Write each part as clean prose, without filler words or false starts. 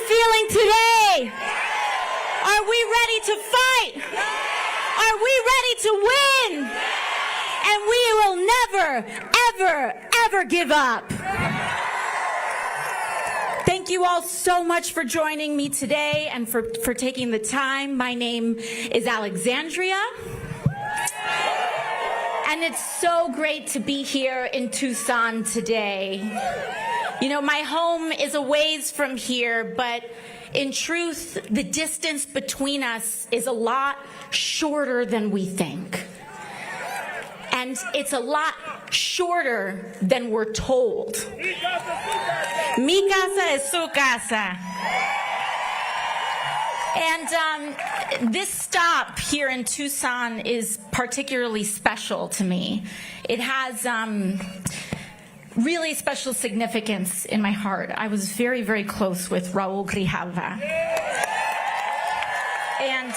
feeling today? Are we ready to fight? Are we ready to win? And we will never, ever, ever give up. Thank you all so much for joining me today and for taking the time. My name is Alexandria. And it's so great to be here in Tucson today. You know, my home is a ways from here, but in truth, the distance between us is a lot shorter than we think. And it's a lot shorter than we're told. Mi casa es su casa. And this stop here in Tucson is particularly special to me. It has really special significance in my heart. I was very, very close with Raul Grijalva. And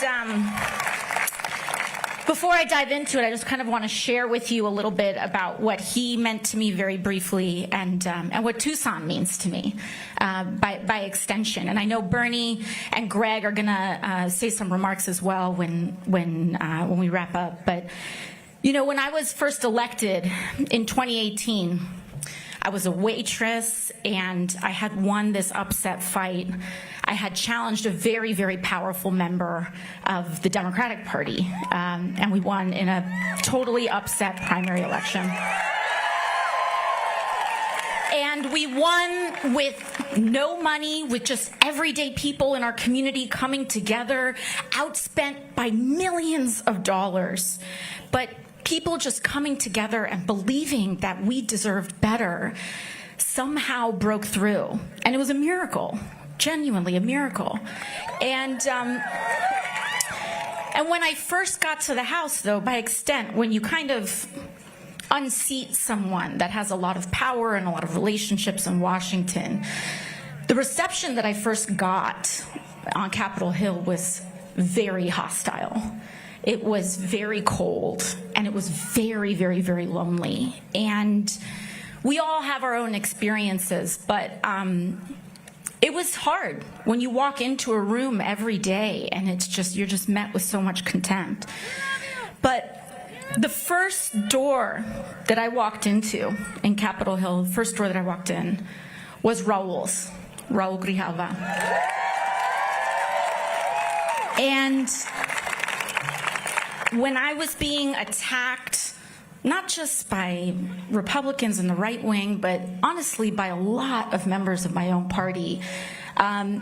before I dive into it, I just kind of want to share with you a little bit about what he meant to me very briefly and what Tucson means to me by extension. And I know Bernie and Greg are going to say some remarks as well when we wrap up. But, you know, when I was first elected in 2018, I was a waitress, and I had won this upset fight. I had challenged a very, very powerful member of the Democratic Party, and we won in a totally upset primary election. And we won with no money, with just everyday people in our community coming together, outspent by millions of dollars. But people just coming together and believing that we deserved better somehow broke through. And it was a miracle, genuinely a miracle. And when I first got to the House, though, by extent, when you kind of unseat someone that has a lot of power and a lot of relationships in Washington, the reception that I first got on Capitol Hill was very hostile. It was very cold, and it was very, very, very lonely. And we all have our own experiences, but it was hard when you walk into a room every day and you're just met with so much contempt. But the first door that I walked into in Capitol Hill, the first door that I walked in was Raul Grijalva. And when I was being attacked, not just by Republicans in the right wing, but honestly by a lot of members of my own party, to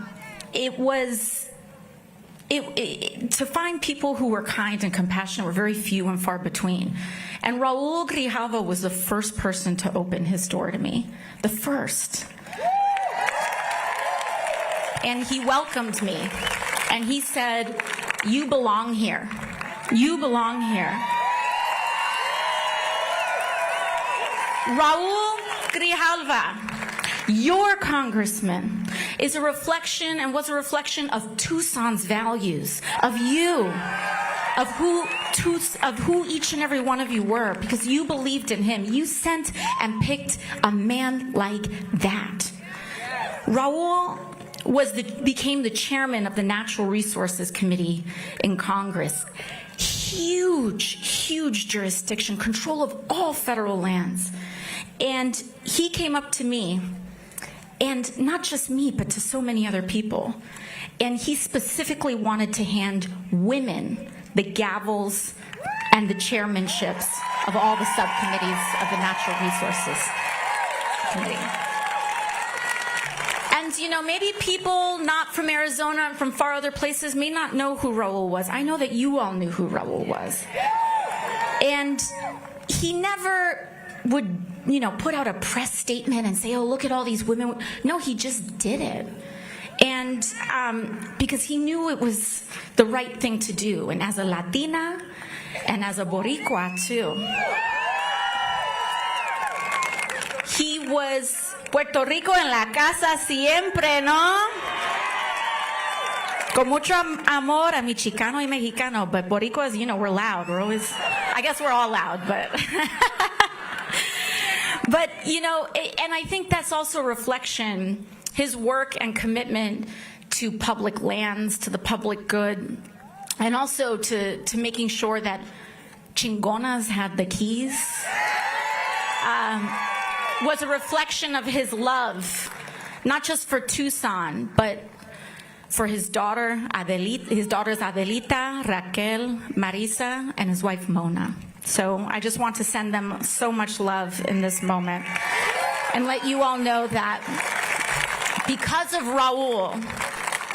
find people who were kind and compassionate were very few and far between. And Raul Grijalva was the first person to open his door to me, the first. And he welcomed me, and he said, "You belong here. You belong here." Raul Grijalva, your congressman, is a reflection and was a reflection of Tucson's values, of you, of who each and every one of you were, because you believed in him. You sent and picked a man like that. Raul became the chairman of the Natural Resources Committee in Congress. Huge jurisdiction, control of all federal lands. And he came up to me, and not just me, but to so many other people. And he specifically wanted to hand women the gavels and the chairmanships of all the subcommittees of the Natural Resources Committee. And, you know, maybe people not from Arizona and from far other places may not know who Raul was. I know that you all knew who Raul was. And he never would, you know, put out a press statement and say, "Oh, look at all these women." No, he just did it. And because he knew it was the right thing to do. And as a Latina and as a Boricua, too. He was Puerto Rico en la casa siempre, ¿no? Con mucho amor a mi Chicano y Mexicano, but Boricuas, you know, we're loud. We're always, I guess we're all loud, but. But, you know, and I think that's also a reflection, his work and commitment to public lands, to the public good, and also to making sure that Chingonas had the keys, was a reflection of his love, not just for Tucson, but for his daughters Adelita, Raquel, Marisa, and his wife Mona. So I just want to send them so much love in this moment and let you all know that because of Raul,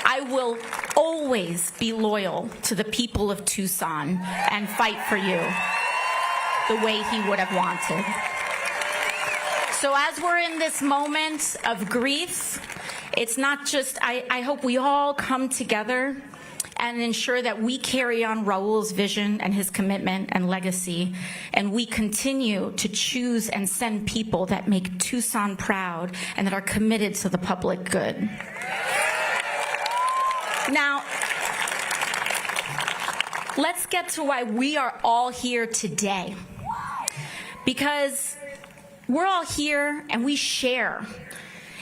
I will always be loyal to the people of Tucson and fight for you the way he would have wanted. So as we're in this moment of grief, it's not just, I hope we all come together and ensure that we carry on Raul's vision and his commitment and legacy, and we continue to choose and send people that make Tucson proud and that are committed to the public good. Now, let's get to why we are all here today. Because we're all here and we share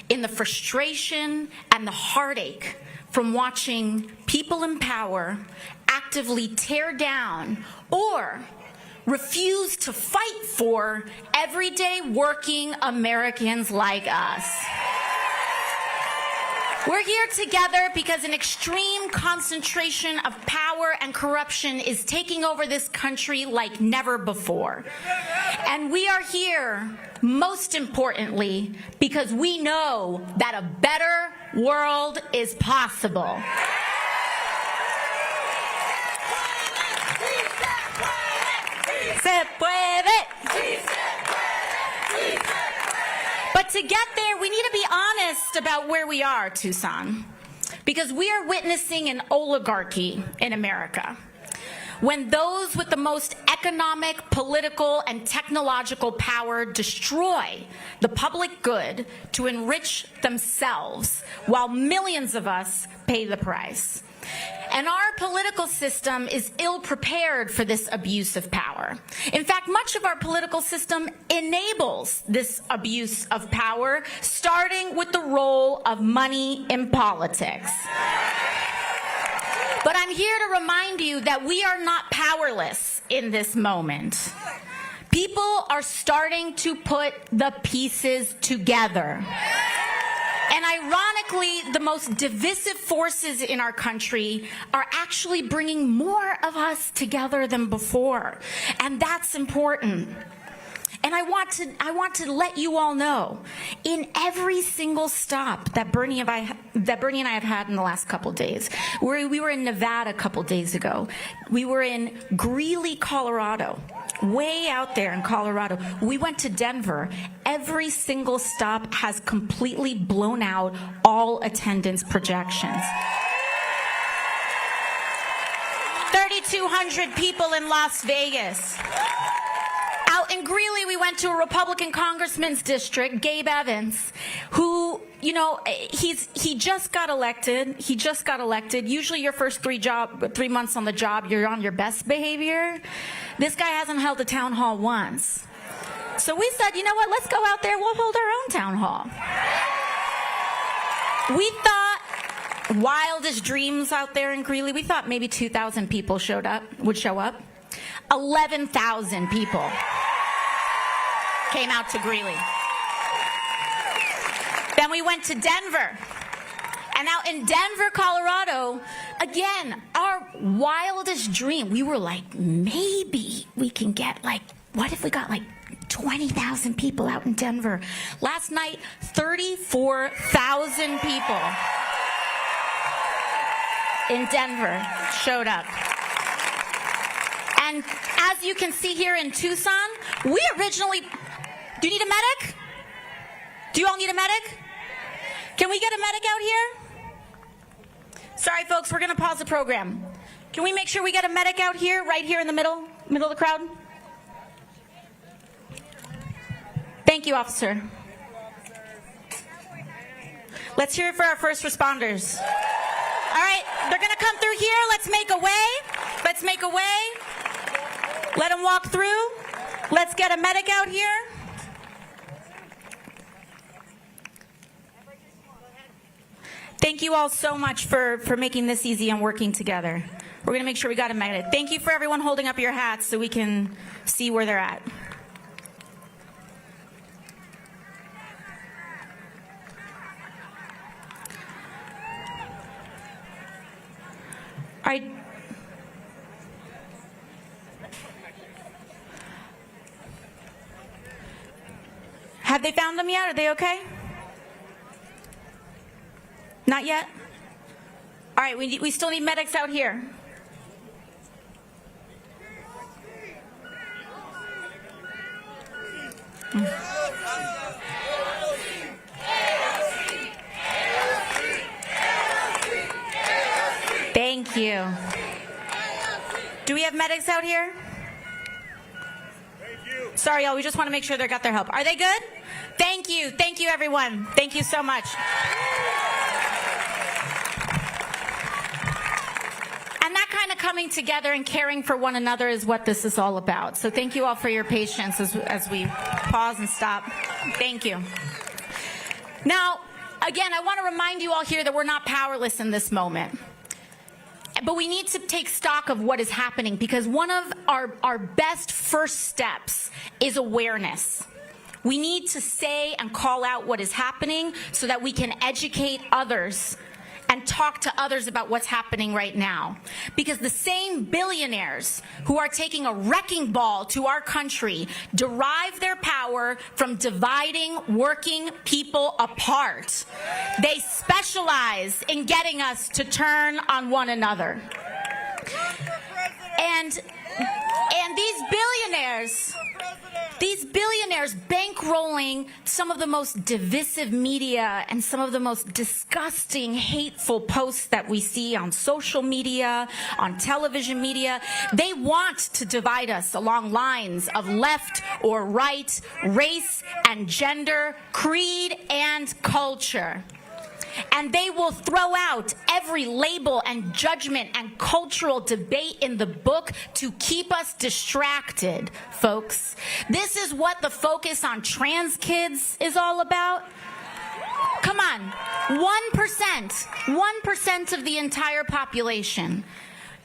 in the frustration and the heartache from watching people in power actively tear down or refuse to fight for everyday working Americans like us. We're here together because an extreme concentration of power and corruption is taking over this country like never before. And we are here, most importantly, because we know that a better world is possible. Se puede. But to get there, we need to be honest about where we are, Tucson, because we are witnessing an oligarchy in America. When those with the most economic, political, and technological power destroy the public good to enrich themselves, while millions of us pay the price. And our political system is ill-prepared for this abuse of power. In fact, much of our political system enables this abuse of power, starting with the role of money in politics. But I'm here to remind you that we are not powerless in this moment. People are starting to put the pieces together. And ironically, the most divisive forces in our country are actually bringing more of us together than before. And that's important. And I want to let you all know, in every single stop that Bernie and I have had in the last couple days, we were in Nevada a couple days ago. We were in Greeley, Colorado, way out there in Colorado. We went to Denver. Every single stop has completely blown out all attendance projections. 3,200 people in Las Vegas. Out in Greeley, we went to a Republican congressman's district, Gabe Evans, who, you know, he just got elected. He just got elected. Usually your first 3 months on the job, you're on your best behavior. This guy hasn't held a town hall once. So we said, you know what, let's go out there, we'll hold our own town hall. We thought wildest dreams out there in Greeley. We thought maybe 2,000 people would show up. 11,000 people came out to Greeley. Then we went to Denver. And out in Denver, Colorado, again, our wildest dream, we were like, maybe we can get what if we got 20,000 people out in Denver? Last night, 34,000 people in Denver showed up. And as you can see here in Tucson, we originally... Do you need a medic? Do you all need a medic? Can we get a medic out here? Sorry, folks, we're going to pause the program. Can we make sure we get a medic out here, right here in the middle of the crowd? Thank you, officer. Let's hear it for our first responders. All right, they're going to come through here. Let's make a way. Let's make a way. Let them walk through. Let's get a medic out here. Thank you all so much for making this easy and working together. We're going to make sure we got a magnet. Thank you for everyone holding up your hats so we can see where they're at. All right. Have they found them yet? Are they okay? Not yet? All right, we still need medics out here. Thank you. Do we have medics out here? Sorry, y'all, we just want to make sure they got their help. Are they good? Thank you. Thank you, everyone. Thank you so much. And that kind of coming together and caring for one another is what this is all about. So thank you all for your patience as we pause and stop. Thank you. Now, again, I want to remind you all here that we're not powerless in this moment. But we need to take stock of what is happening, because one of our best first steps is awareness. We need to say and call out what is happening so that we can educate others and talk to others about what's happening right now. Because the same billionaires who are taking a wrecking ball to our country derive their power from dividing working people apart. They specialize in getting us to turn on one another. And these billionaires bankrolling some of the most divisive media and some of the most disgusting, hateful posts that we see on social media, on television media. They want to divide us along lines of left or right, race and gender, creed and culture. And they will throw out every label and judgment and cultural debate in the book to keep us distracted, folks. This is what the focus on trans kids is all about. Come on, 1% of the entire population.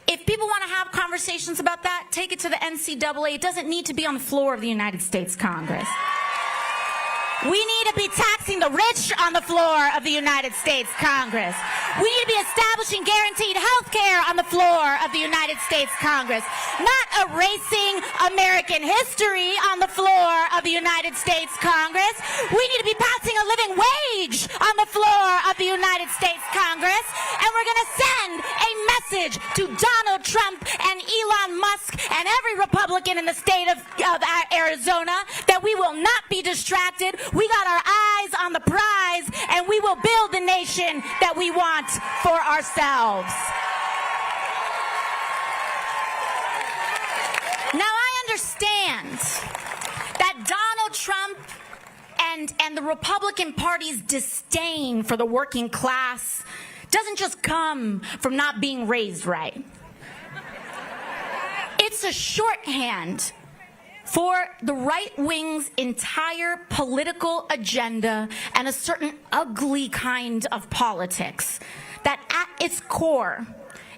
If people want to have conversations about that, take it to the NCAA. It doesn't need to be on the floor of the United States Congress. We need to be taxing the rich on the floor of the United States Congress. We need to be establishing guaranteed health care on the floor of the United States Congress. Not erasing American history on the floor of the United States Congress. We need to be passing a living wage on the floor of the United States Congress. And we're going to send a message to Donald Trump and Elon Musk and every Republican in the state of Arizona that we will not be distracted. We got our eyes on the prize, and we will build the nation that we want for ourselves. Now, I understand that Donald Trump and the Republican Party's disdain for the working class doesn't just come from not being raised right. It's a shorthand for the right wing's entire political agenda and a certain ugly kind of politics that at its core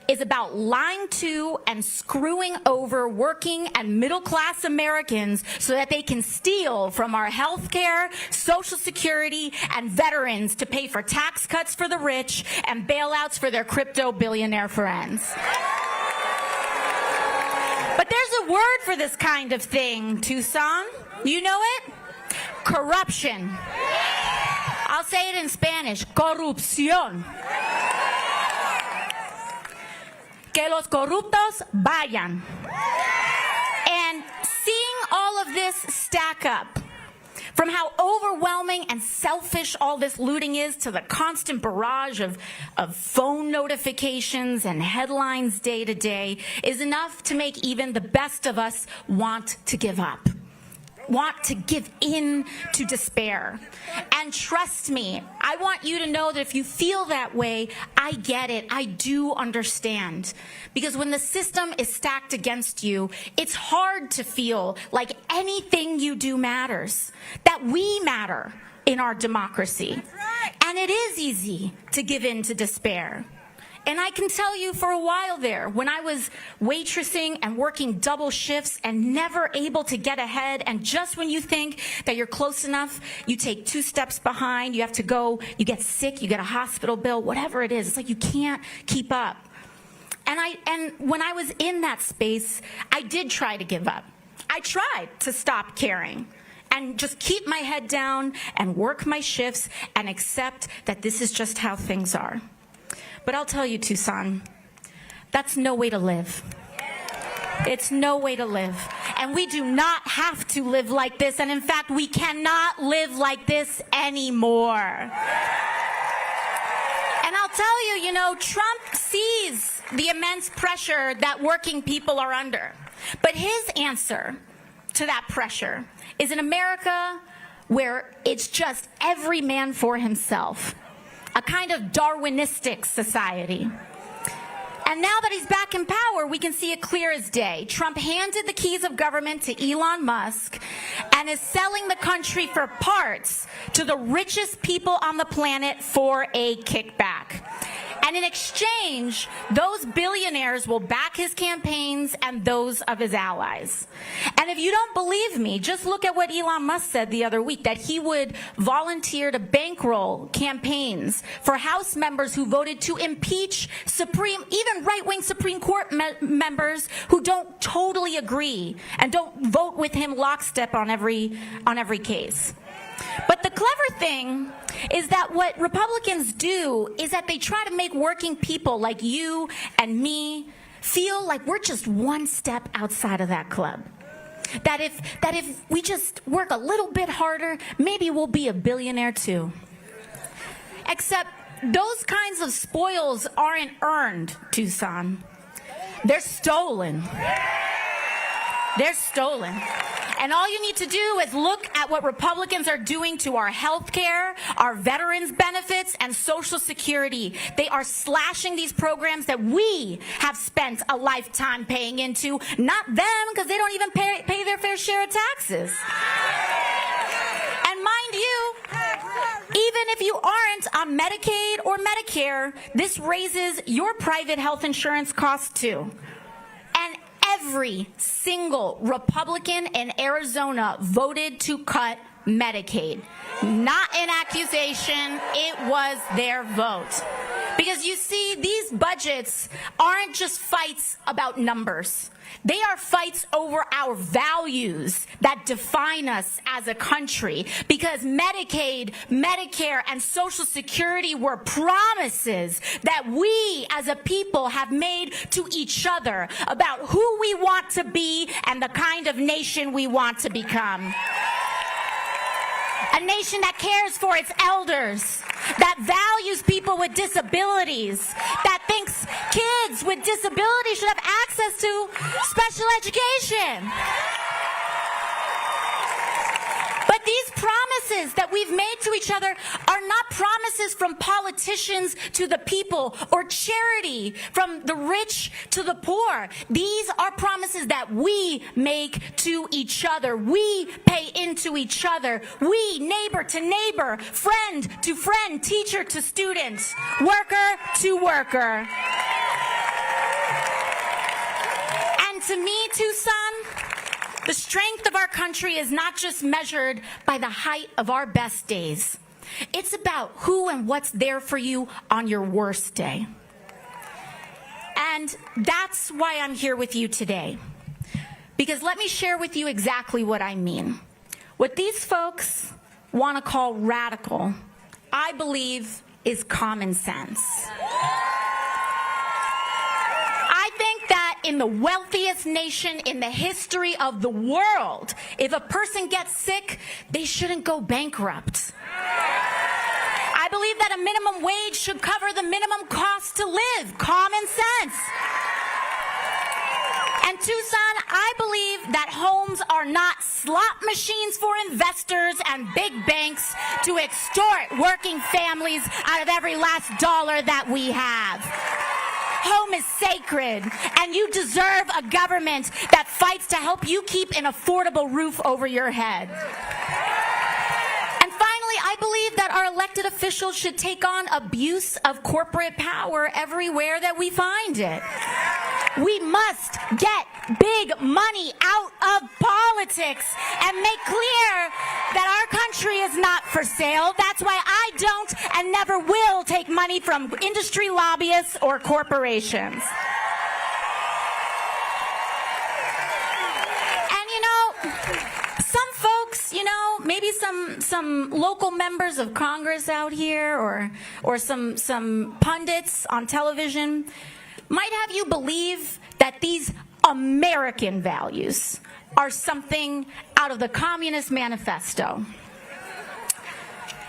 is about lying to and screwing over working and middle-class Americans so that they can steal from our health care, Social Security, and veterans to pay for tax cuts for the rich and bailouts for their crypto billionaire friends. But there's a word for this kind of thing, Tucson. You know it? Corruption. I'll say it in Spanish. Corrupción. Que los corruptos vayan. And seeing all of this stack up, from how overwhelming and selfish all this looting is to the constant barrage of phone notifications and headlines day to day, is enough to make even the best of us want to give up, want to give in to despair. And trust me, I want you to know that if you feel that way, I get it. I do understand. Because when the system is stacked against you, it's hard to feel like anything you do matters, that we matter in our democracy. And it is easy to give in to despair. And I can tell you, for a while there, when I was waitressing and working double shifts and never able to get ahead, and just when you think that you're close enough, you take 2 steps behind, you have to go, you get sick, you get a hospital bill, whatever it is. It's like you can't keep up. And when I was in that space, I did try to give up. I tried to stop caring and just keep my head down and work my shifts and accept that this is just how things are. But I'll tell you, Tucson, that's no way to live. It's no way to live. And we do not have to live like this. And in fact, we cannot live like this anymore. And I'll tell you, Trump sees the immense pressure that working people are under. But his answer to that pressure is an America where it's just every man for himself. A kind of Darwinistic society. And now that he's back in power, we can see it clear as day. Trump handed the keys of government to Elon Musk and is selling the country for parts to the richest people on the planet for a kickback. And in exchange, those billionaires will back his campaigns and those of his allies. And if you don't believe me, just look at what Elon Musk said the other week, that he would volunteer to bankroll campaigns for House members who voted to impeach even right-wing Supreme Court members who don't totally agree and don't vote with him lockstep on every case. But the clever thing is that what Republicans do is that they try to make working people like you and me feel like we're just one step outside of that club. That if we just work a little bit harder, maybe we'll be a billionaire too. Except those kinds of spoils aren't earned, Tucson. They're stolen. They're stolen. And all you need to do is look at what Republicans are doing to our health care, our veterans benefits, and Social Security. They are slashing these programs that we have spent a lifetime paying into, not them, because they don't even pay their fair share of taxes. And mind you, even if you aren't on Medicaid or Medicare, this raises your private health insurance costs too. And every single Republican in Arizona voted to cut Medicaid. Not an accusation, it was their vote. Because you see, these budgets aren't just fights about numbers. They are fights over our values that define us as a country. Because Medicaid, Medicare, and Social Security were promises that we as a people have made to each other about who we want to be and the kind of nation we want to become. A nation that cares for its elders, that values people with disabilities, that thinks kids with disabilities should have access to special education. But these promises that we've made to each other are not promises from politicians to the people or charity from the rich to the poor. These are promises that we make to each other. We pay into each other. We, neighbor to neighbor, friend to friend, teacher to student, worker to worker. And to me, Tucson, the strength of our country is not just measured by the height of our best days. It's about who and what's there for you on your worst day. And that's why I'm here with you today. Because let me share with you exactly what I mean. What these folks want to call radical, I believe, is common sense. In the wealthiest nation in the history of the world, if a person gets sick, they shouldn't go bankrupt. I believe that a minimum wage should cover the minimum cost to live. Common sense. And Tucson, I believe that homes are not slot machines for investors and big banks to extort working families out of every last dollar that we have. Home is sacred, and you deserve a government that fights to help you keep an affordable roof over your head. And finally, I believe that that our elected officials should take on abuse of corporate power everywhere that we find it. We must get big money out of politics and make clear that our country is not for sale. That's why I don't and never will take money from industry lobbyists or corporations. And you know, some folks, you know, maybe some local members of Congress out here or some pundits on television might have you believe that these American values are something out of the Communist Manifesto.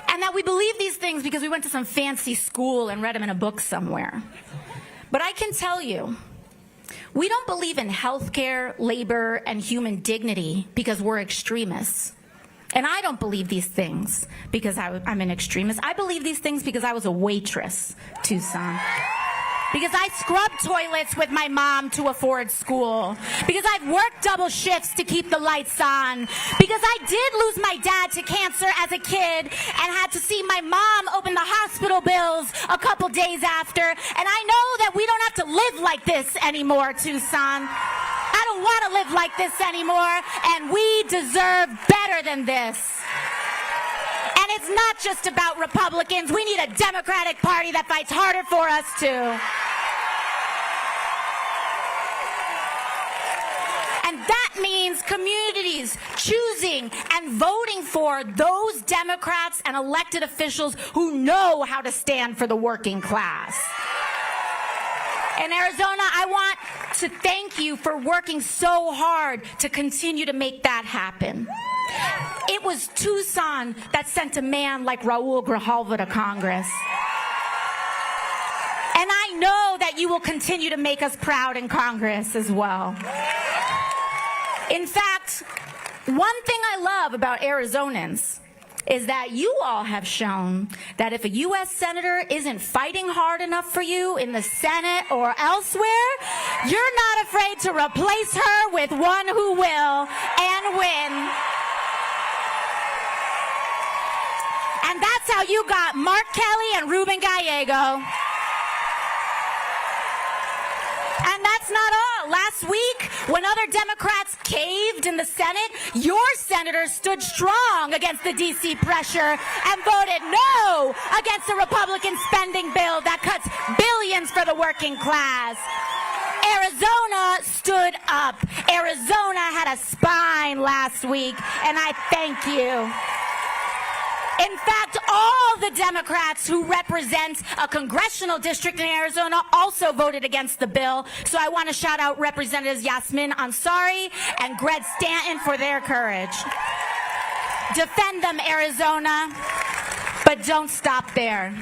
And that we believe these things because we went to some fancy school and read them in a book somewhere. But I can tell you, we don't believe in healthcare, labor, and human dignity because we're extremists. And I don't believe these things because I'm an extremist. I believe these things because I was a waitress, Tucson. Because I scrubbed toilets with my mom to afford school. Because I've worked double shifts to keep the lights on. Because I did lose my dad to cancer as a kid and had to see my mom open the hospital bills a couple days after. And I know that we don't have to live like this anymore, Tucson. I don't want to live like this anymore, and we deserve better than this. And it's not just about Republicans. We need a Democratic Party that fights harder for us, too. And that means communities choosing and voting for those Democrats and elected officials who know how to stand for the working class. In Arizona, I want to thank you for working so hard to continue to make that happen. It was Tucson that sent a man like Raul Grijalva to Congress. And I know that you will continue to make us proud in Congress as well. In fact, one thing I love about Arizonans is that you all have shown that if a U.S. Senator isn't fighting hard enough for you in the Senate or elsewhere, you're not afraid to replace her with one who will and win. And that's how you got Mark Kelly and Ruben Gallego. And that's not all. Last week, when other Democrats caved in the Senate, your senators stood strong against the D.C. pressure and voted no against the Republican spending bill that cuts billions for the working class. Arizona stood up. Arizona had a spine last week, and I thank you. In fact, all the Democrats who represent a congressional district in Arizona also voted against the bill. So I want to shout out Representatives Yasmin Ansari and Greg Stanton for their courage. Defend them, Arizona, but don't stop there.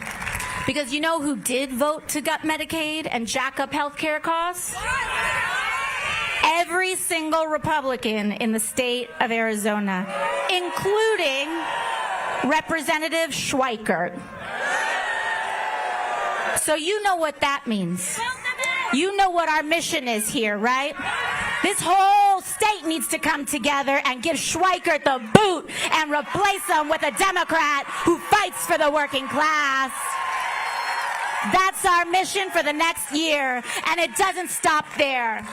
Because you know who did vote to gut Medicaid and jack up health care costs? Every single Republican in the state of Arizona, including Representative Schweikert. So you know what that means. You know what our mission is here, right? This whole state needs to come together and give Schweikert the boot and replace him with a Democrat who fights for the working class. That's our mission for the next year, and it doesn't stop there.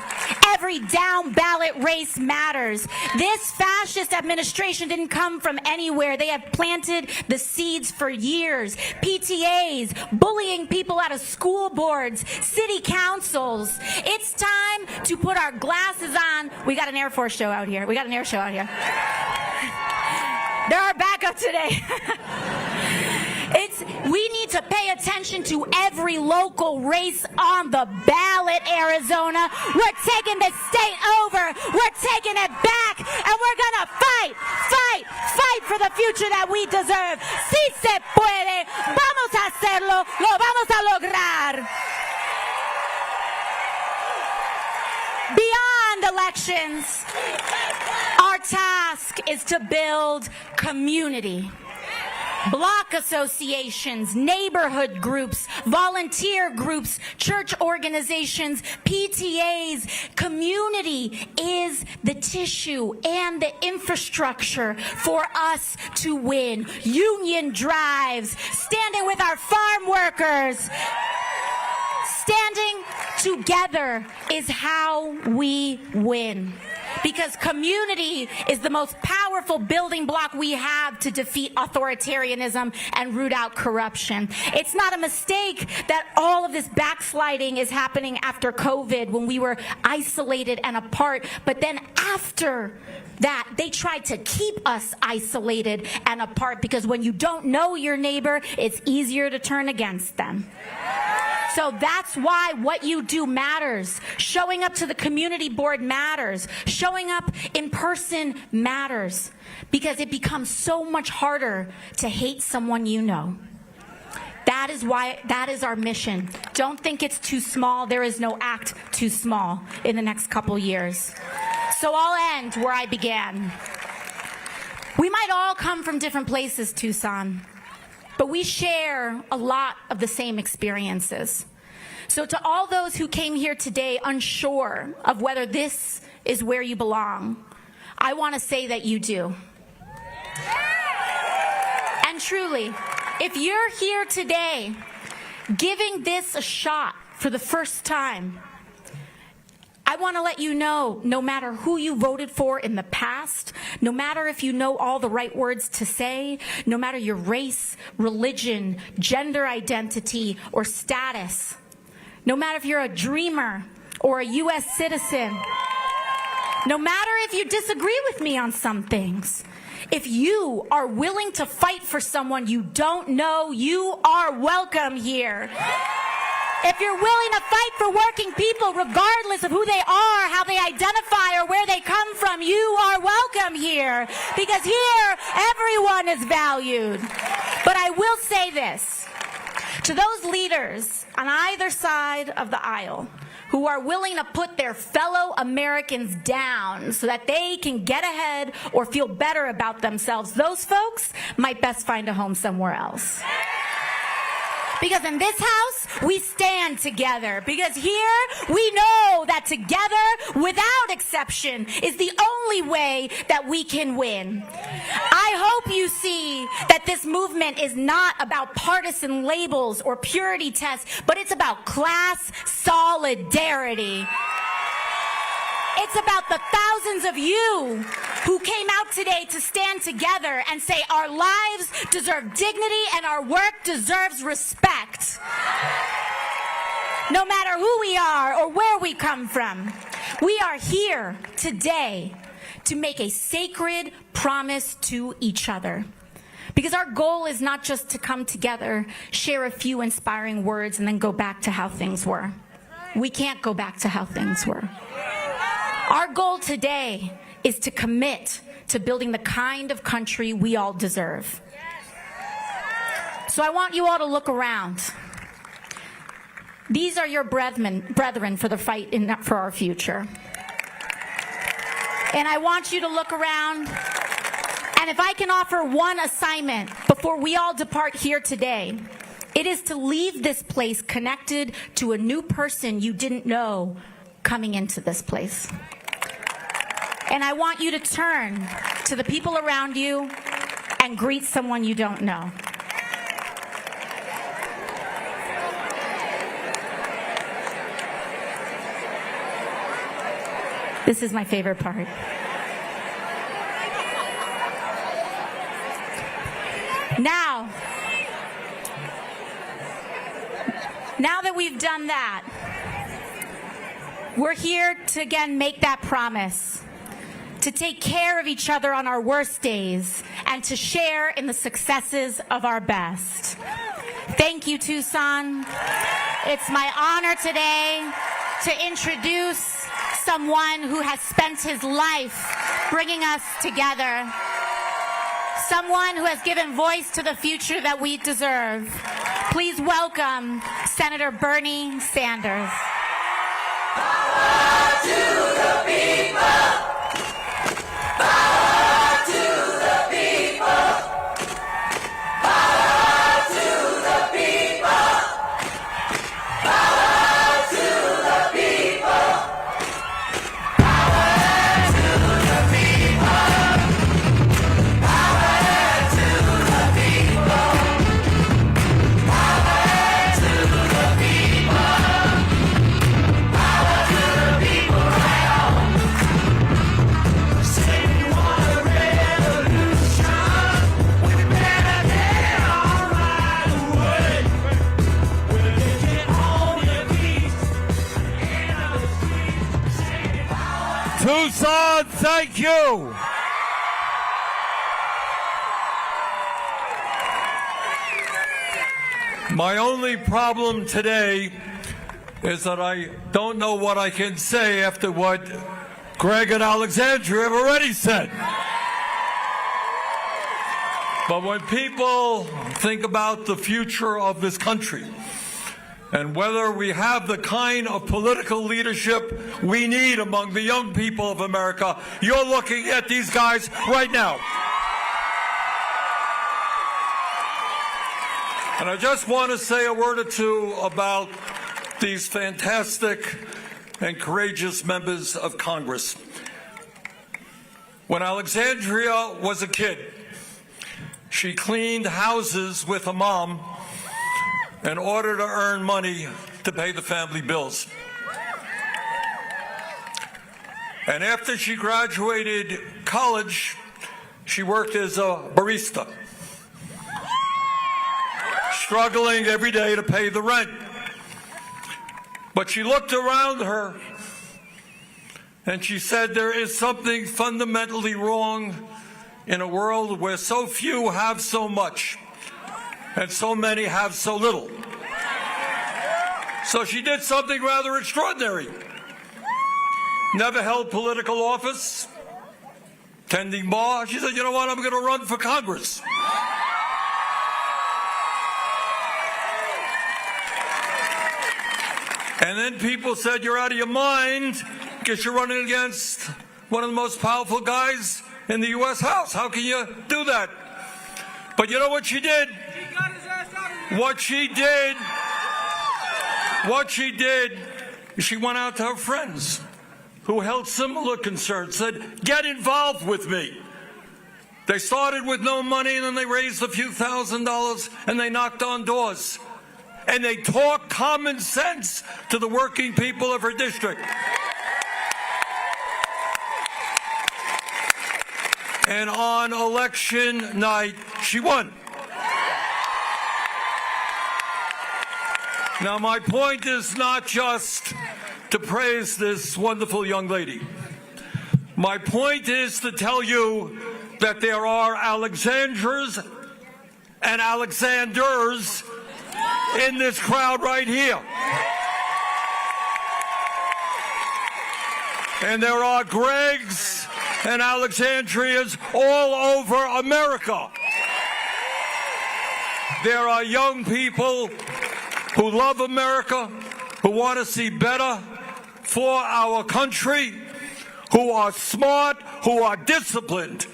Every down ballot race matters. This fascist administration didn't come from anywhere. They have planted the seeds for years. PTAs, bullying people out of school boards, city councils. It's time to put our glasses on. We got an Air Force show out here. They're our backup today. We need to pay attention to every local race on the ballot, Arizona. We're taking this state over. We're taking it back. And we're going to fight for the future that we deserve. Si se puede, vamos a hacerlo, lo vamos a lograr. Beyond elections, our task is to build community. block associations, neighborhood groups, volunteer groups, church organizations, PTAs. Community is the tissue and the infrastructure for us to win. Union drives, standing with our farm workers. Standing together is how we win. Because community is the most powerful building block we have to defeat authoritarianism and root out corruption. It's not a mistake that all of this backsliding is happening after COVID, when we were isolated and apart. But then after that, they tried to keep us isolated and apart, because when you don't know your neighbor, it's easier to turn against them. So that's why what you do matters. Showing up to the community board matters. Showing up in person matters, because it becomes so much harder to hate someone you know. That is our mission. Don't think it's too small. There is no act too small in the next couple years. So I'll end where I began. We might all come from different places, Tucson, but we share a lot of the same experiences. So to all those who came here today unsure of whether this is where you belong, I want to say that you do. And truly, if you're here today giving this a shot for the first time, I want to let you know, no matter who you voted for in the past, no matter if you know all the right words to say, no matter your race, religion, gender identity, or status, no matter if you're a dreamer or a U.S. citizen, no matter if you disagree with me on some things, if you are willing to fight for someone you don't know, you are welcome here. If you're willing to fight for working people, regardless of who they are, how they identify, or where they come from, you are welcome here. Because here, everyone is valued. But I will say this, to those leaders on either side of the aisle who are willing to put their fellow Americans down so that they can get ahead or feel better about themselves, those folks might best find a home somewhere else. Because in this house, we stand together. Because here, we know that together, without exception, is the only way that we can win. I hope you see that this movement is not about partisan labels or purity tests, but it's about class solidarity. It's about the thousands of you who came out today to stand together and say our lives deserve dignity and our work deserves respect. No matter who we are or where we come from, we are here today to make a sacred promise to each other. Because our goal is not just to come together, share a few inspiring words, and then go back to how things were. We can't go back to how things were. Our goal today is to commit to building the kind of country we all deserve. So I want you all to look around. These are your brethren for the fight for our future. And I want you to look around. And if I can offer one assignment before we all depart here today, it is to leave this place connected to a new person you didn't know coming into this place. And I want you to turn to the people around you and greet someone you don't know. This is my favorite part. Now that we've done that, we're here to again make that promise, to take care of each other on our worst days, and to share in the successes of our best. Thank you, Tucson. It's my honor today to introduce someone who has spent his life bringing us together, someone who has given voice to the future that we deserve. Please welcome Senator Bernie Sanders. Power to the people! Power to the people! Tucson, thank you. My only problem today is that I don't know what I can say after what Greg and Alexandria have already said. But when people think about the future of this country and whether we have the kind of political leadership we need among the young people of America, you're looking at these guys right now. And I just want to say a word or two about these fantastic and courageous members of Congress. When Alexandria was a kid, she cleaned houses with her mom in order to earn money to pay the family bills. And after she graduated college, she worked as a barista, struggling every day to pay the rent. But she looked around her and she said, there is something fundamentally wrong in a world where so few have so much and so many have so little. So she did something rather extraordinary. Never held political office, tending bar. She said, you know what, I'm going to run for Congress. And then people said, you're out of your mind because you're running against one of the most powerful guys in the U.S. House. How can you do that? But you know what she did? What she did, she went out to her friends who held similar concerns, said, get involved with me. They started with no money, and then they raised a few $1,000s, and they knocked on doors. And they talked common sense to the working people of her district. And on election night, she won. Now, my point is not just to praise this wonderful young lady. My point is to tell you that there are Alexandras and Alexanders in this crowd right here. And there are Gregs and Alexandrias all over America. There are young people who love America, who want to see better for our country, who are smart, who are disciplined,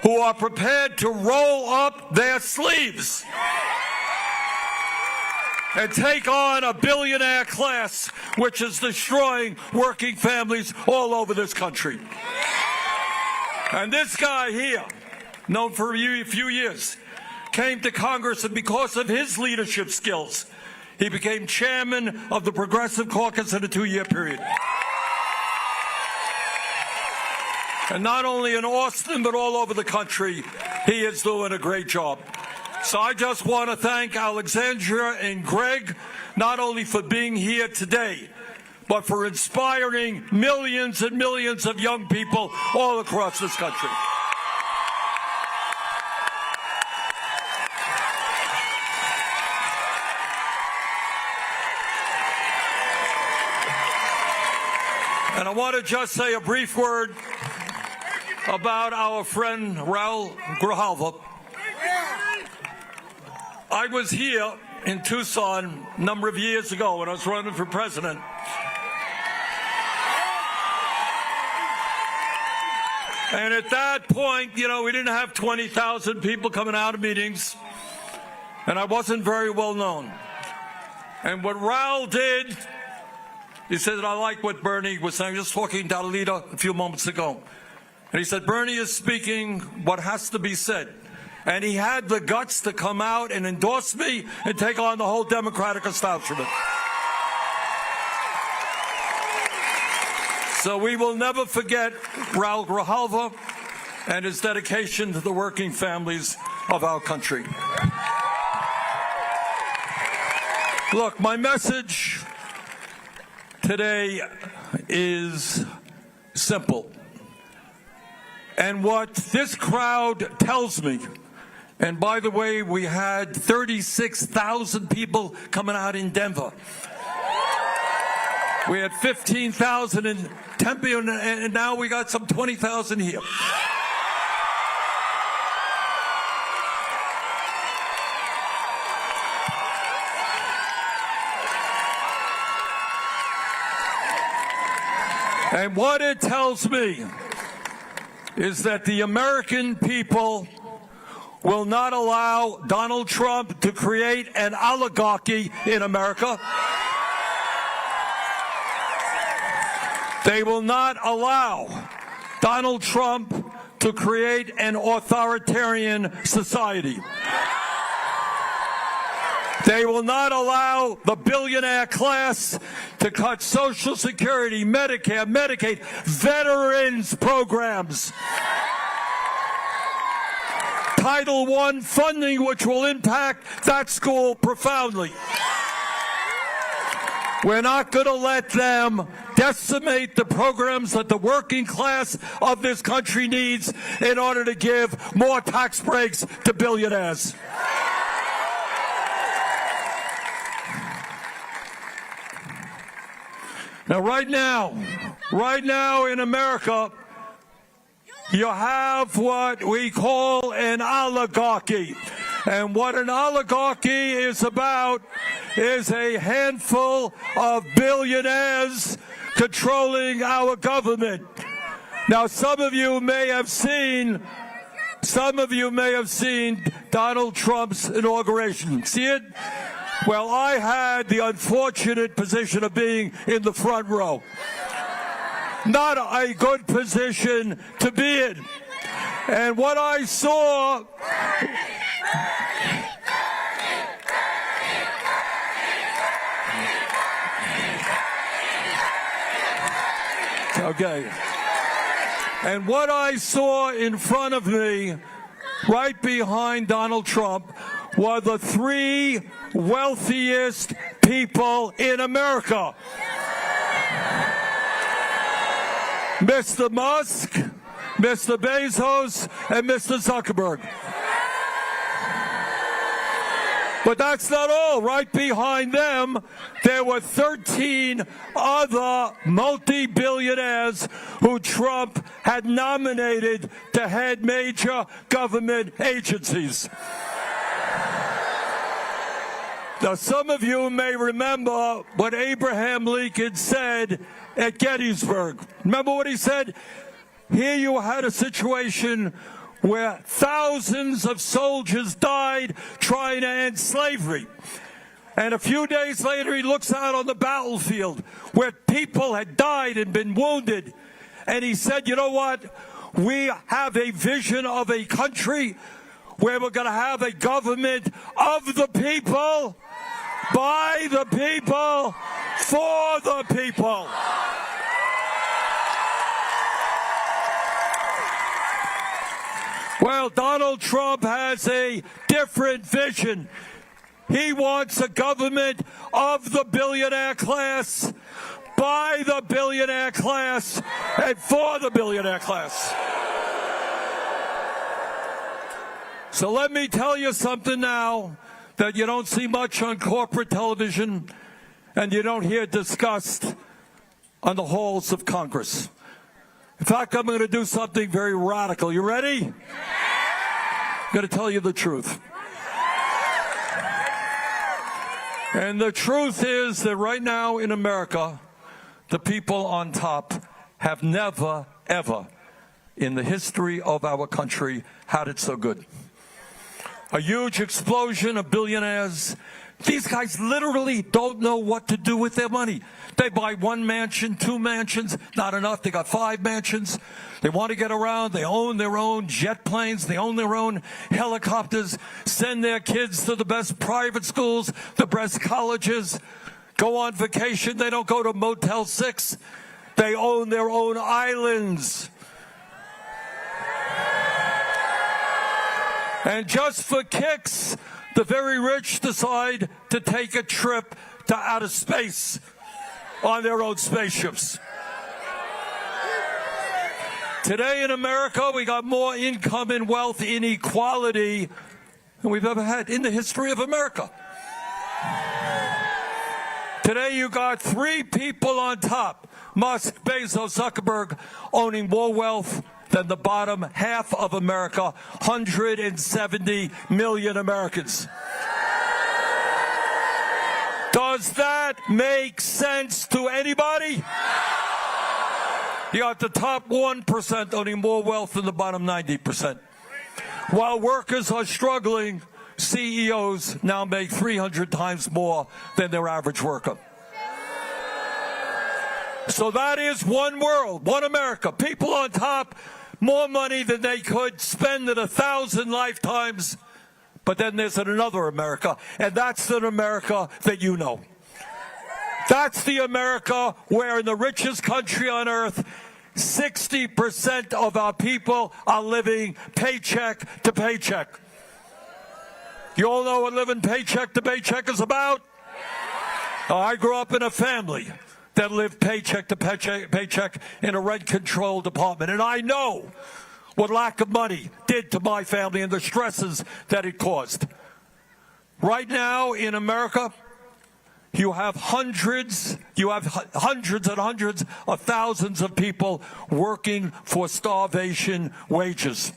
who are prepared to roll up their sleeves and take on a billionaire class which is destroying working families all over this country. And this guy here, known for a few years, came to Congress, and because of his leadership skills, he became chairman of the Progressive Caucus in a 2-year period. And not only in Austin, but all over the country, he is doing a great job. So I just want to thank Alexandria and Greg, not only for being here today, but for inspiring millions and millions of young people all across this country. And I want to just say a brief word about our friend Raul Grijalva. I was here in Tucson a number of years ago when I was running for president. And at that point, we didn't have 20,000 people coming out of meetings, and I wasn't very well known. And what Raul did, he said, I like what Bernie was saying. Just talking to Alita a few moments ago. And he said, Bernie is speaking what has to be said. And he had the guts to come out and endorse me and take on the whole Democratic establishment. So we will never forget Raul Grijalva and his dedication to the working families of our country. Look, my message today is simple. And what this crowd tells me, and by the way, we had 36,000 people coming out in Denver. We had 15,000 in Tempe, and now we got some 20,000 here. And what it tells me is that the American people will not allow Donald Trump to create an oligarchy in America. They will not allow Donald Trump to create an authoritarian society. They will not allow the billionaire class to cut Social Security, Medicare, Medicaid, veterans programs, Title I funding, which will impact that school profoundly. We're not going to let them decimate the programs that the working class of this country needs in order to give more tax breaks to billionaires. Now, right now in America, you have what we call an oligarchy. And what an oligarchy is about is a handful of billionaires controlling our government. Now, some of you may have seen Donald Trump's inauguration. See it? Well, I had the unfortunate position of being in the front row. Not a good position to be in. And what I saw... Okay. And what I saw in front of me, right behind Donald Trump, were the three wealthiest people in America. Mr. Musk, Mr. Bezos, and Mr. Zuckerberg. But that's not all. Right behind them, there were 13 other multi-billionaires who Trump had nominated to head major government agencies. Now, some of you may remember what Abraham Lincoln said at Gettysburg. Remember what he said? Here you had a situation where thousands of soldiers died trying to end slavery. And a few days later, he looks out on the battlefield where people had died and been wounded. And he said, you know what? We have a vision of a country where we're going to have a government of the people, by the people, for the people. Well, Donald Trump has a different vision. He wants a government of the billionaire class, by the billionaire class, and for the billionaire class. So let me tell you something now that you don't see much on corporate television and you don't hear discussed on the halls of Congress. In fact, I'm going to do something very radical. You ready? I'm going to tell you the truth. And the truth is that right now in America, the people on top have never, ever in the history of our country had it so good. A huge explosion of billionaires. These guys literally don't know what to do with their money. They buy one mansion, two mansions, not enough. They got 5 mansions. They want to get around. They own their own jet planes. They own their own helicopters, send their kids to the best private schools, the best colleges, go on vacation. They don't go to Motel 6. They own their own islands. And just for kicks, the very rich decide to take a trip to outer space on their own spaceships. Today in America, we got more income and wealth inequality than we've ever had in the history of America. Today you got three people on top, Musk, Bezos, Zuckerberg, owning more wealth than the bottom half of America, 170 million Americans. Does that make sense to anybody? You got the top 1% owning more wealth than the bottom 90%. While workers are struggling, CEOs now make 300 times more than their average worker. So that is one world, one America. People on top, more money than they could spend in 1,000 lifetimes. But then there's another America, and that's the America that you know. That's the America where in the richest country on earth, 60% of our people are living paycheck to paycheck. You all know what living paycheck to paycheck is about? I grew up in a family that lived paycheck to paycheck in a rent-controlled apartment, and I know what lack of money did to my family and the stresses that it caused. Right now in America, you have hundreds and hundreds of thousands of people working for starvation wages.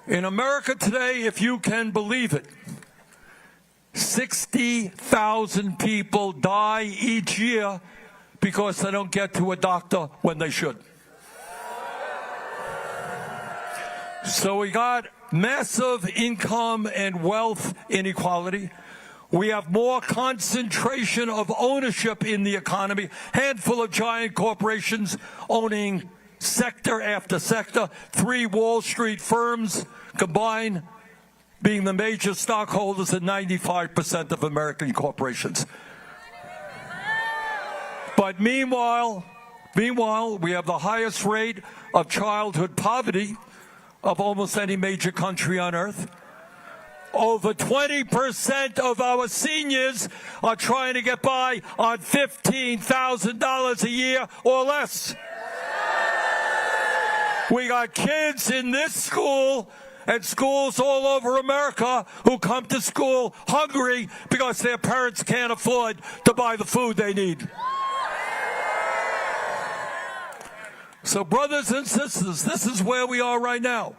In America today, if you can believe it, 60,000 people die each year because they don't get to a doctor when they should. So we got massive income and wealth inequality. We have more concentration of ownership in the economy, handful of giant corporations owning sector after sector, 3 Wall Street firms combined being the major stockholders in 95% of American corporations. But meanwhile, we have the highest rate of childhood poverty of almost any major country on earth. Over 20% of our seniors are trying to get by on $15,000 a year or less. We got kids in this school and schools all over America who come to school hungry because their parents can't afford to buy the food they need. So brothers and sisters, this is where we are right now.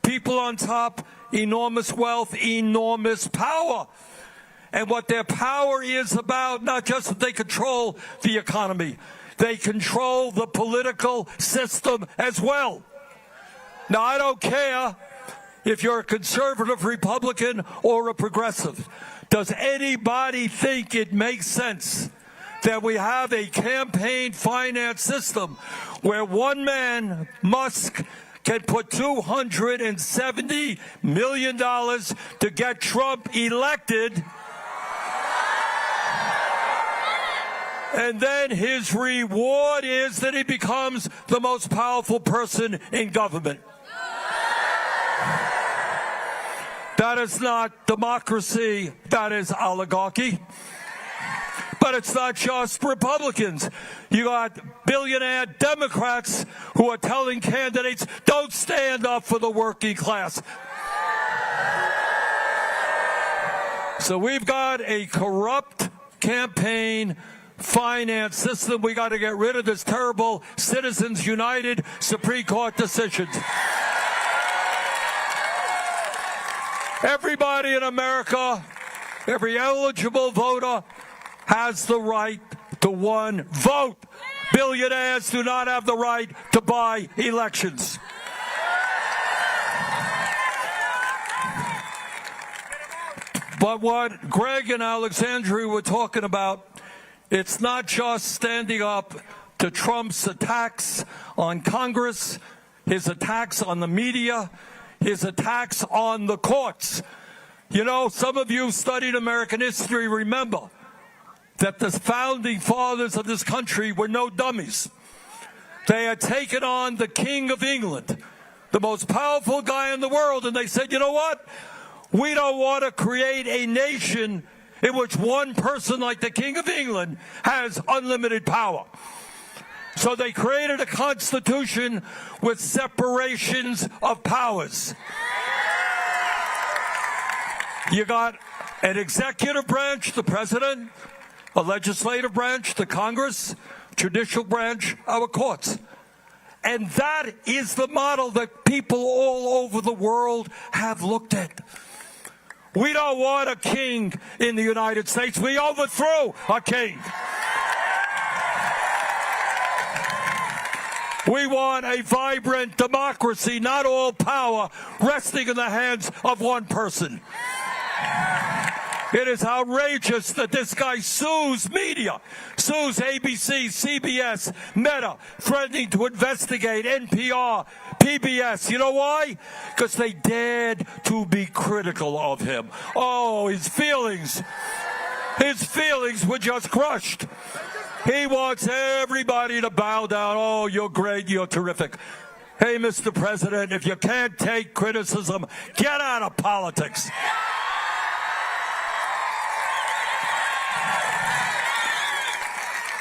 People on top, enormous wealth, enormous power. And what their power is about, not just that they control the economy, they control the political system as well. Now, I don't care if you're a conservative Republican or a progressive. Does anybody think it makes sense that we have a campaign finance system where one man, Musk, can put $270 million to get Trump elected, and then his reward is that he becomes the most powerful person in government? That is not democracy, that is oligarchy. But it's not just Republicans. You got billionaire Democrats who are telling candidates, don't stand up for the working class. So we've got a corrupt campaign finance system. We got to get rid of this terrible Citizens United Supreme Court decisions. Everybody in America, every eligible voter has the right to one vote. Billionaires do not have the right to buy elections. But what Greg and Alexandria were talking about, it's not just standing up to Trump's attacks on Congress, his attacks on the media, his attacks on the courts. You know, some of you studied American history remember that the founding fathers of this country were no dummies. They had taken on the King of England, the most powerful guy in the world, and they said, you know what? We don't want to create a nation in which one person like the King of England has unlimited power. So they created a constitution with separations of powers. You got an executive branch, the president, a legislative branch, the Congress, judicial branch, our courts. And that is the model that people all over the world have looked at. We don't want a king in the United States. We overthrew a king. We want a vibrant democracy, not all power resting in the hands of one person. It is outrageous that this guy sues media, sues ABC, CBS, Meta, threatening to investigate NPR, PBS. You know why? Because they dared to be critical of him. Oh, his feelings were just crushed. He wants everybody to bow down. Oh, you're great, you're terrific. Hey, Mr. President, if you can't take criticism, get out of politics.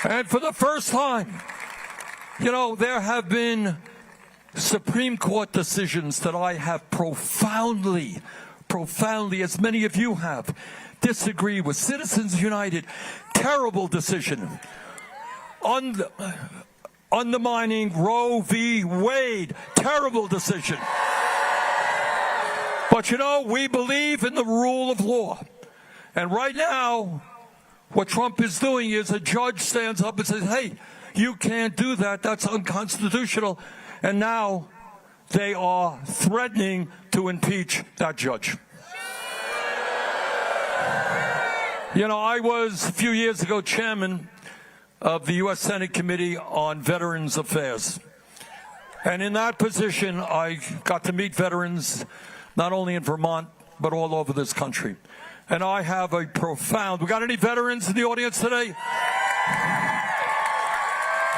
And for the first time, you know, there have been Supreme Court decisions that I have profoundly, as many of you have, disagree with. Citizens United, terrible decision. Undermining Roe v. Wade, terrible decision. But you know, we believe in the rule of law. And right now, what Trump is doing is a judge stands up and says, hey, you can't do that. That's unconstitutional. And now they are threatening to impeach that judge. You know, I was a few years ago chairman of the U.S. Senate Committee on Veterans Affairs. And in that position, I got to meet veterans not only in Vermont, but all over this country. And I have a profound... We got any veterans in the audience today?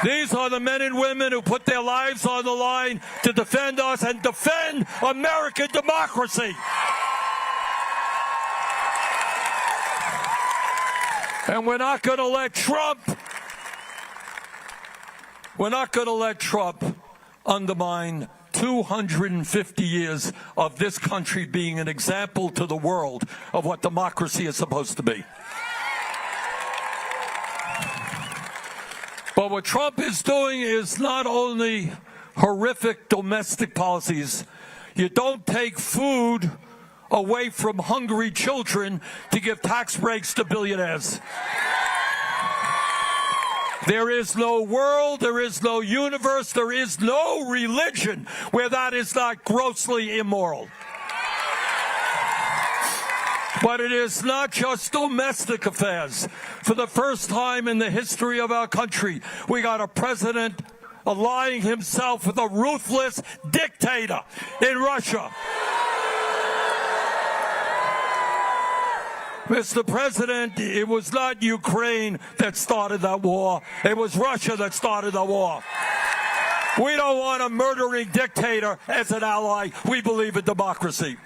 These are the men and women who put their lives on the line to defend us and defend American democracy. And we're not going to let Trump undermine 250 years of this country being an example to the world of what democracy is supposed to be. But what Trump is doing is not only horrific domestic policies. You don't take food away from hungry children to give tax breaks to billionaires. There is no world, there is no universe, there is no religion where that is not grossly immoral. But it is not just domestic affairs. For the first time in the history of our country, we got a president allying himself with a ruthless dictator in Russia. Mr. President, it was not Ukraine that started that war. It was Russia that started the war. We don't want a murdering dictator as an ally. We believe in democracy.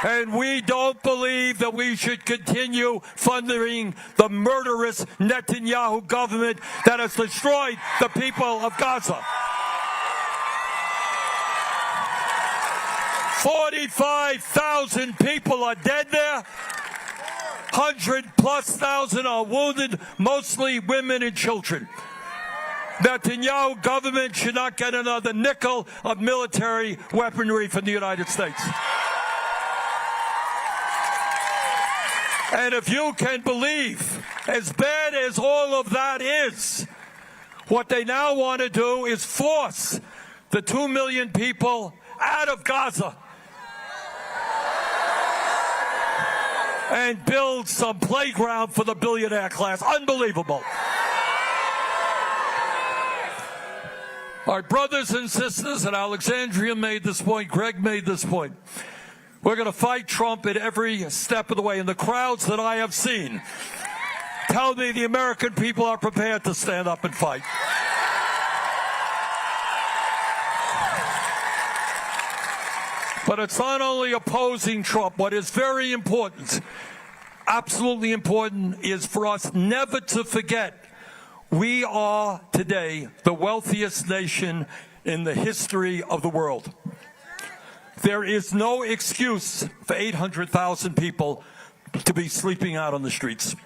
And we don't believe that we should continue funding the murderous Netanyahu government that has destroyed the people of Gaza. 45,000 people are dead there. 100,000+ are wounded, mostly women and children. Netanyahu government should not get another nickel of military weaponry from the United States. And if you can believe, as bad as all of that is, what they now want to do is force the 2 million people out of Gaza and build some playground for the billionaire class. Unbelievable. Our brothers and sisters at Alexandria made this point. Greg made this point. We're going to fight Trump at every step of the way. And the crowds that I have seen tell me the American people are prepared to stand up and fight. But it's not only opposing Trump. What is very important, absolutely important, is for us never to forget We are today the wealthiest nation in the history of the world. There is no excuse for 800,000 people to be sleeping out on the streets.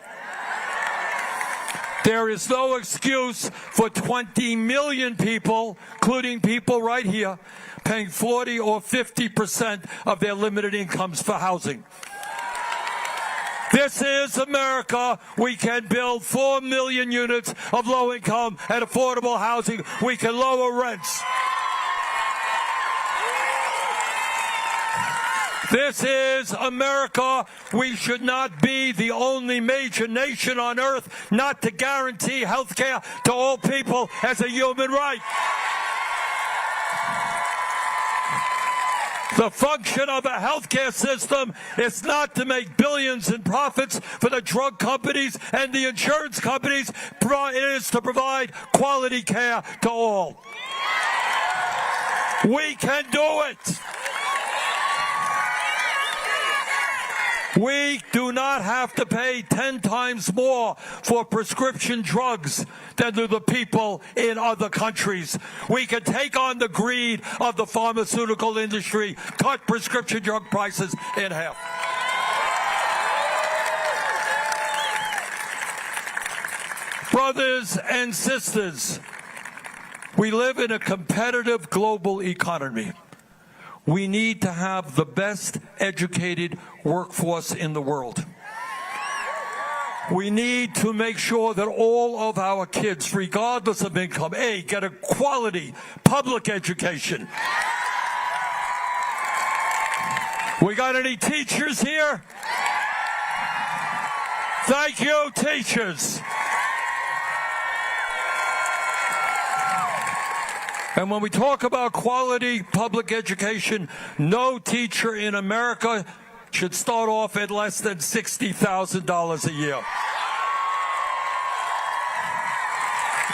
There is no excuse for 20 million people, including people right here, paying 40 or 50% of their limited incomes for housing. This is America. We can build 4 million units of low-income and affordable housing. We can lower rents. This is America. We should not be the only major nation on earth not to guarantee health care to all people as a human right. The function of a healthcare system is not to make billions in profits for the drug companies and the insurance companies. It is to provide quality care to all. We can do it. We do not have to pay 10 times more for prescription drugs than do the people in other countries. We can take on the greed of the pharmaceutical industry, cut prescription drug prices in half. Brothers and sisters, we live in a competitive global economy. We need to have the best educated workforce in the world. We need to make sure that all of our kids, regardless of income, get a quality public education. We got any teachers here? Thank you, teachers. And when we talk about quality public education, no teacher in America should start off at less than $60,000 a year.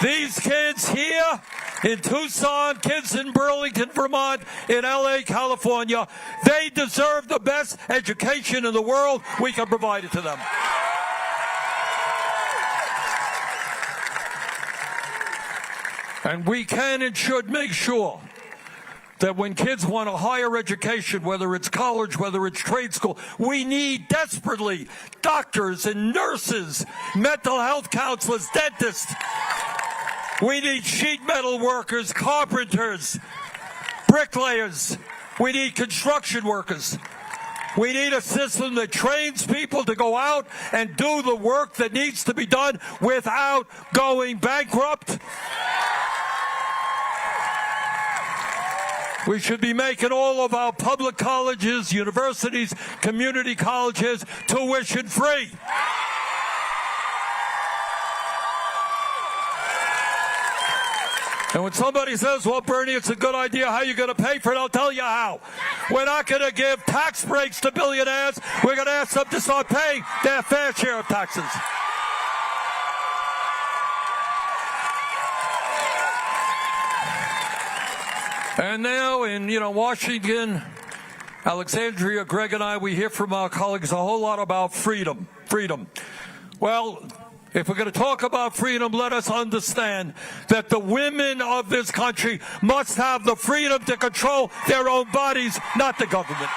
These kids here in Tucson, kids in Burlington, Vermont, in LA, California, they deserve the best education in the world. We can provide it to them. And we can and should make sure that when kids want a higher education, whether it's college, whether it's trade school, we need desperately doctors and nurses, mental health counselors, dentists. We need sheet metal workers, carpenters, bricklayers. We need construction workers. We need a system that trains people to go out and do the work that needs to be done without going bankrupt. We should be making all of our public colleges, universities, community colleges tuition free. And when somebody says, well, Bernie, it's a good idea, how are you going to pay for it? I'll tell you how. We're not going to give tax breaks to billionaires. We're going to ask them to start paying their fair share of taxes. And now in, Washington, Alexandria, Greg and I, we hear from our colleagues a whole lot about freedom. Well, if we're going to talk about freedom, let us understand that the women of this country must have the freedom to control their own bodies, not the government.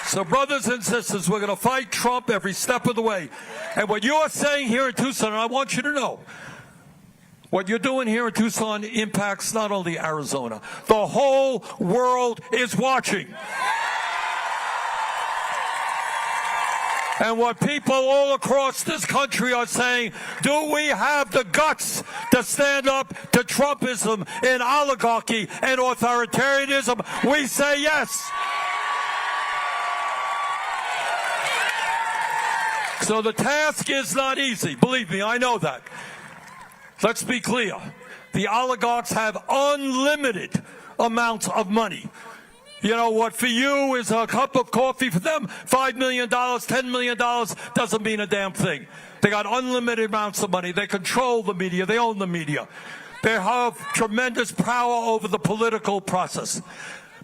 So, brothers and sisters, we're going to fight Trump every step of the way. And what you're saying here in Tucson, and I want you to know, what you're doing here in Tucson impacts not only Arizona. The whole world is watching. And what people all across this country are saying, do we have the guts to stand up to Trumpism and oligarchy and authoritarianism? We say yes. So the task is not easy. Believe me, I know that. Let's be clear. The oligarchs have unlimited amounts of money. You know, what for you is a cup of coffee, for them, $5 million, $10 million doesn't mean a damn thing. They got unlimited amounts of money. They control the media. They own the media. They have tremendous power over the political process.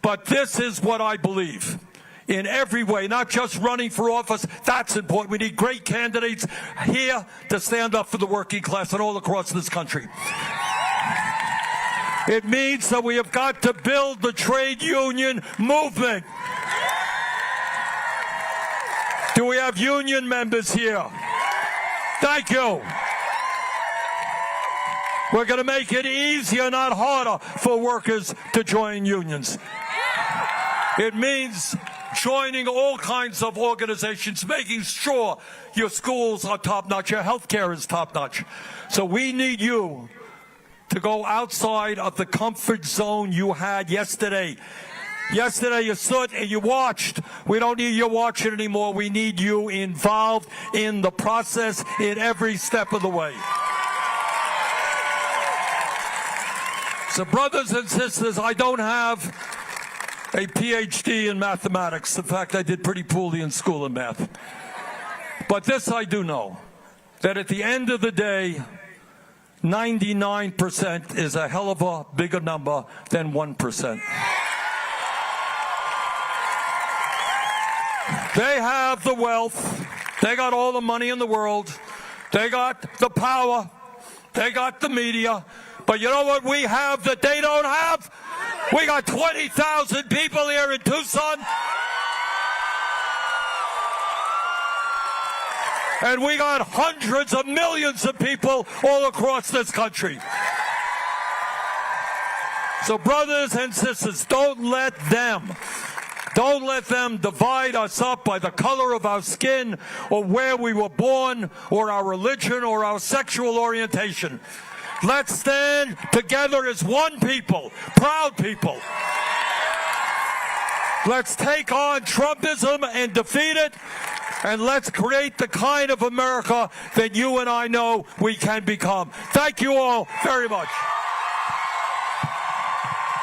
But this is what I believe. in every way, not just running for office. That's important. We need great candidates here to stand up for the working class and all across this country. It means that we have got to build the trade union movement. Do we have union members here? Thank you. We're going to make it easier, not harder, for workers to join unions. It means joining all kinds of organizations, making sure your schools are top-notch, your health care is top-notch. So we need you to go outside of the comfort zone you had yesterday. Yesterday you stood and you watched. We don't need you watching anymore. We need you involved in the process in every step of the way. So brothers and sisters, I don't have a PhD in mathematics. In fact, I did pretty poorly in school in math. But this I do know, that at the end of the day, 99% is a hell of a bigger number than 1%. They have the wealth. They got all the money in the world. They got the power. They got the media. But you know what we have that they don't have? We got 20,000 people here in Tucson. And we got hundreds of millions of people all across this country. So brothers and sisters, don't let them divide us up by the color of our skin or where we were born or our religion or our sexual orientation. Let's stand together as one people, proud people. Let's take on Trumpism and defeat it, and let's create the kind of America that you and I know we can become. Thank you all very much.